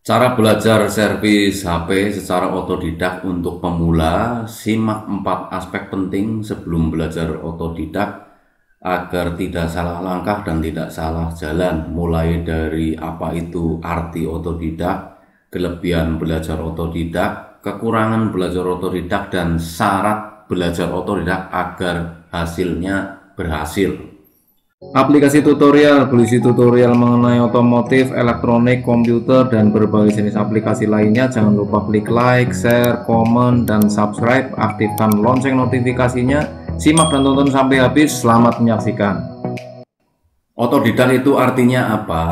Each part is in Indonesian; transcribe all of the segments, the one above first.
Cara belajar servis HP secara otodidak untuk pemula, simak 4 aspek penting sebelum belajar otodidak agar tidak salah langkah dan tidak salah jalan. Mulai dari apa itu arti otodidak, kelebihan belajar otodidak, kekurangan belajar otodidak, dan syarat belajar otodidak agar hasilnya berhasil. Aplikasi tutorial berisi tutorial mengenai otomotif, elektronik, komputer, dan berbagai jenis aplikasi lainnya. Jangan lupa klik like, share, komen, dan subscribe. Aktifkan lonceng notifikasinya. Simak dan tonton sampai habis. Selamat menyaksikan. Otodidak itu artinya apa?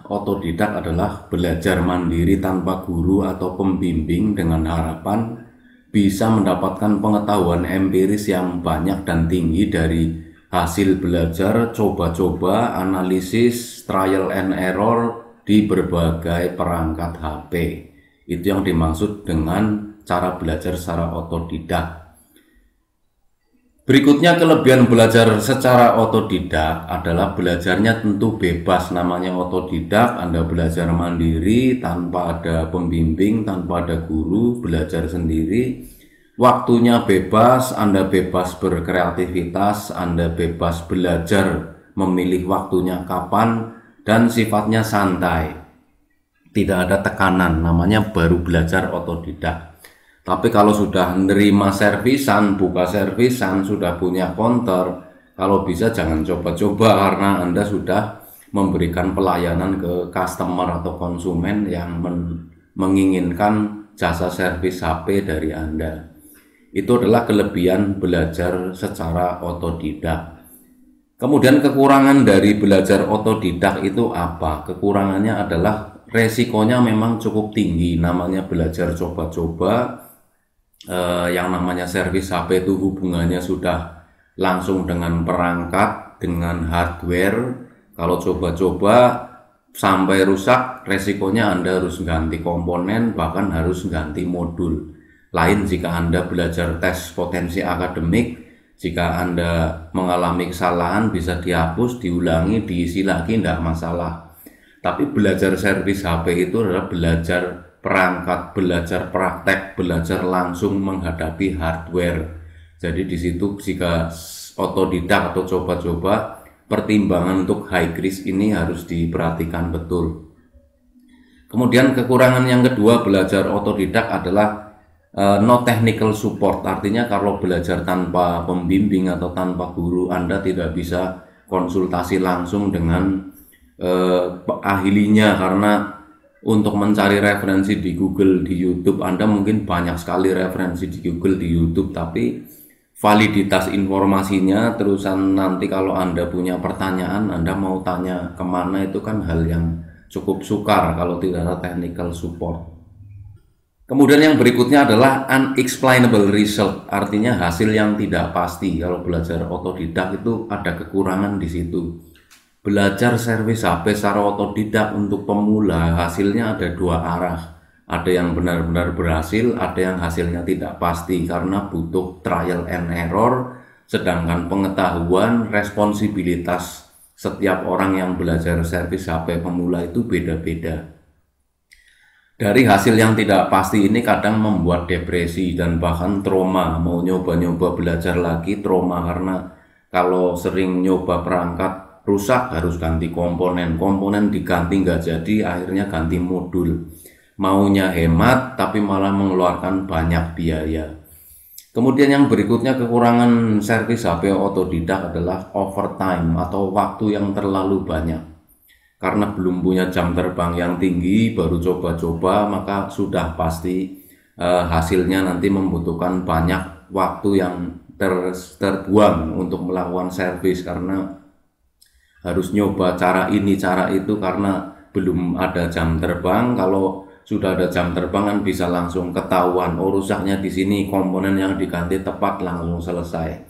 Otodidak adalah belajar mandiri tanpa guru atau pembimbing dengan harapan bisa mendapatkan pengetahuan empiris yang banyak dan tinggi dari hasil belajar, coba-coba, analisis, trial and error di berbagai perangkat HP. Itu yang dimaksud dengan cara belajar secara otodidak. Berikutnya, kelebihan belajar secara otodidak adalah belajarnya tentu bebas. Namanya otodidak, Anda belajar mandiri tanpa ada pembimbing, tanpa ada guru, belajar sendiri. Waktunya bebas, Anda bebas berkreativitas, Anda bebas belajar memilih waktunya kapan, dan sifatnya santai. Tidak ada tekanan, namanya baru belajar otodidak. Tapi kalau sudah menerima servisan, buka servisan, sudah punya konter, kalau bisa jangan coba-coba karena Anda sudah memberikan pelayanan ke customer atau konsumen yang menginginkan jasa servis HP dari Anda. Itu adalah kelebihan belajar secara otodidak. Kemudian kekurangan dari belajar otodidak itu apa? Kekurangannya adalah resikonya memang cukup tinggi. Namanya belajar coba-coba, yang namanya servis HP itu hubungannya sudah langsung dengan perangkat, dengan hardware. Kalau coba-coba sampai rusak, resikonya Anda harus ganti komponen, bahkan harus ganti modul. Lain jika Anda belajar tes potensi akademik, jika Anda mengalami kesalahan bisa dihapus, diulangi, diisi lagi, tidak masalah. Tapi belajar servis HP itu adalah belajar perangkat, belajar praktek, belajar langsung menghadapi hardware. Jadi di situ jika otodidak atau coba-coba, pertimbangan untuk high risk ini harus diperhatikan betul. Kemudian kekurangan yang kedua belajar otodidak adalah no technical support. Artinya kalau belajar tanpa pembimbing atau tanpa guru, Anda tidak bisa konsultasi langsung dengan ahlinya, karena untuk mencari referensi di Google, di YouTube, Anda mungkin banyak sekali referensi di Google, di YouTube, tapi validitas informasinya, terusan nanti kalau Anda punya pertanyaan, Anda mau tanya kemana, itu kan hal yang cukup sukar kalau tidak ada technical support. Kemudian yang berikutnya adalah unexplainable result, artinya hasil yang tidak pasti. Kalau belajar otodidak itu ada kekurangan di situ. Belajar servis HP secara otodidak untuk pemula, hasilnya ada dua arah. Ada yang benar-benar berhasil, ada yang hasilnya tidak pasti karena butuh trial and error. Sedangkan pengetahuan, responsibilitas setiap orang yang belajar servis HP pemula itu beda-beda. Dari hasil yang tidak pasti ini kadang membuat depresi dan bahkan trauma. Mau nyoba-nyoba belajar lagi trauma, karena kalau sering nyoba perangkat rusak harus ganti komponen diganti nggak jadi, akhirnya ganti modul. Maunya hemat tapi malah mengeluarkan banyak biaya. Kemudian yang berikutnya kekurangan servis HP otodidak adalah overtime atau waktu yang terlalu banyak. Karena belum punya jam terbang yang tinggi, baru coba-coba, maka sudah pasti hasilnya nanti membutuhkan banyak waktu yang terbuang untuk melakukan servis, karena harus nyoba cara ini cara itu karena belum ada jam terbang. Kalau sudah ada jam terbang kan bisa langsung ketahuan, oh rusaknya di sini, komponen yang diganti tepat, langsung selesai.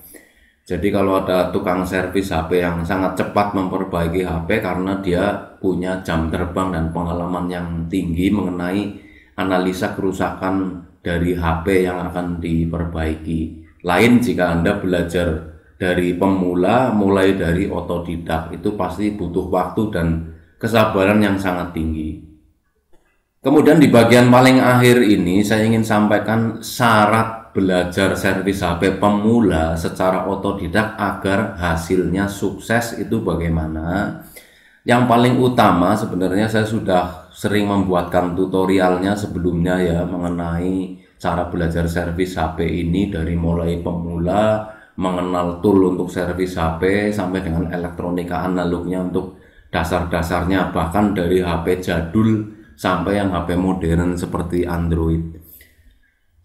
Jadi kalau ada tukang servis HP yang sangat cepat memperbaiki HP karena dia punya jam terbang dan pengalaman yang tinggi mengenai analisa kerusakan dari HP yang akan diperbaiki. Lain jika Anda belajar dari pemula, mulai dari otodidak, itu pasti butuh waktu dan kesabaran yang sangat tinggi. Kemudian di bagian paling akhir ini saya ingin sampaikan syarat belajar servis HP pemula secara otodidak agar hasilnya sukses itu bagaimana. Yang paling utama sebenarnya saya sudah sering membuatkan tutorialnya sebelumnya ya mengenai cara belajar servis HP ini dari mulai pemula, mengenal tool untuk servis HP sampai dengan elektronika analognya untuk dasar-dasarnya, bahkan dari HP jadul sampai yang HP modern seperti Android.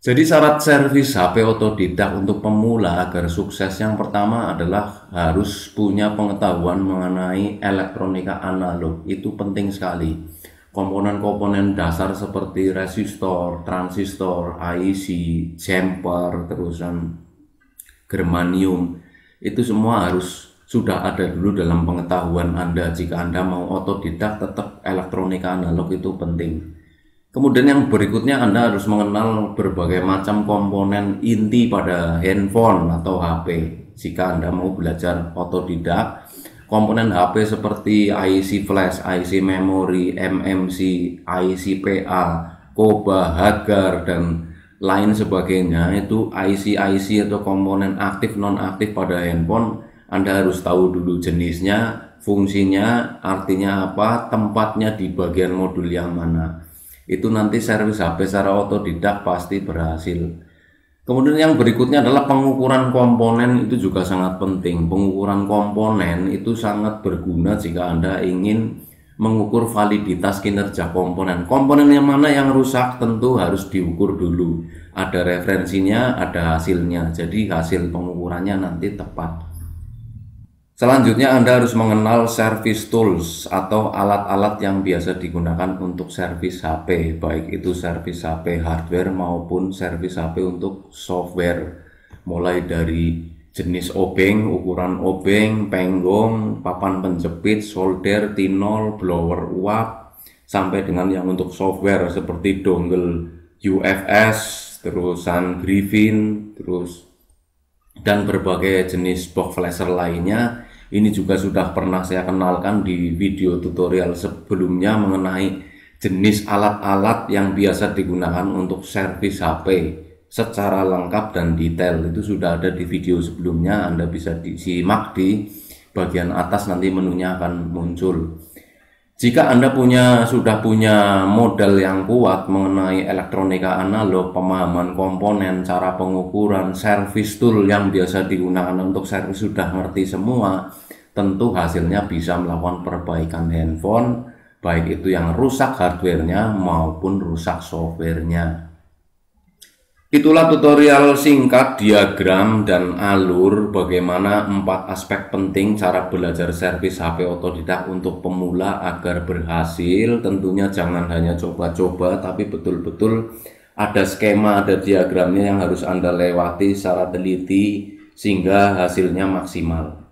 Jadi syarat servis HP otodidak untuk pemula agar sukses yang pertama adalah harus punya pengetahuan mengenai elektronika analog. Itu penting sekali. Komponen-komponen dasar seperti resistor, transistor, IC, jumper, terusan germanium, itu semua harus sudah ada dulu dalam pengetahuan Anda. Jika Anda mau otodidak, tetap elektronika analog itu penting. Kemudian yang berikutnya Anda harus mengenal berbagai macam komponen inti pada handphone atau HP. Jika Anda mau belajar otodidak, komponen HP seperti IC flash, IC memori, MMC, IC PA, Koba, Hagar, dan lain sebagainya, itu IC-IC atau komponen aktif non-aktif pada handphone. Anda harus tahu dulu jenisnya, fungsinya, artinya apa, tempatnya di bagian modul yang mana. Itu nanti servis HP secara otodidak pasti berhasil. Kemudian yang berikutnya adalah pengukuran komponen, itu juga sangat penting. Pengukuran komponen itu sangat berguna jika Anda ingin mengukur validitas kinerja komponen. Komponen yang mana yang rusak tentu harus diukur dulu. Ada referensinya, ada hasilnya. Jadi hasil pengukurannya nanti tepat. Selanjutnya Anda harus mengenal service tools atau alat-alat yang biasa digunakan untuk servis HP, baik itu servis HP hardware maupun servis HP untuk software. Mulai dari jenis obeng, ukuran obeng, penggong, papan penjepit, solder, tinol, blower uap, sampai dengan yang untuk software seperti dongle UFS, terusan Griffin, dan berbagai jenis box flasher lainnya. Ini juga sudah pernah saya kenalkan di video tutorial sebelumnya mengenai jenis alat-alat yang biasa digunakan untuk servis HP secara lengkap dan detail. Itu sudah ada di video sebelumnya, Anda bisa disimak di bagian atas, nanti menunya akan muncul. Jika Anda sudah punya modal yang kuat mengenai elektronika analog, pemahaman komponen, cara pengukuran, servis tool yang biasa digunakan untuk servis sudah ngerti semua, tentu hasilnya bisa melakukan perbaikan handphone, baik itu yang rusak hardwarenya maupun rusak softwarenya. Itulah tutorial singkat diagram dan alur bagaimana 4 aspek penting cara belajar servis HP otodidak untuk pemula agar berhasil. Tentunya jangan hanya coba-coba, tapi betul-betul ada skema, ada diagramnya yang harus Anda lewati secara teliti sehingga hasilnya maksimal.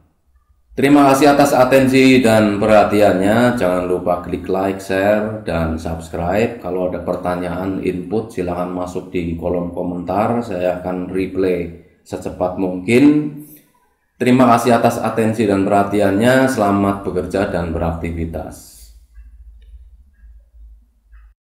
Terima kasih atas atensi dan perhatiannya. Jangan lupa klik like, share, dan subscribe. Kalau ada pertanyaan, input, silahkan masuk di kolom komentar. Saya akan reply secepat mungkin. Terima kasih atas atensi dan perhatiannya. Selamat bekerja dan beraktivitas.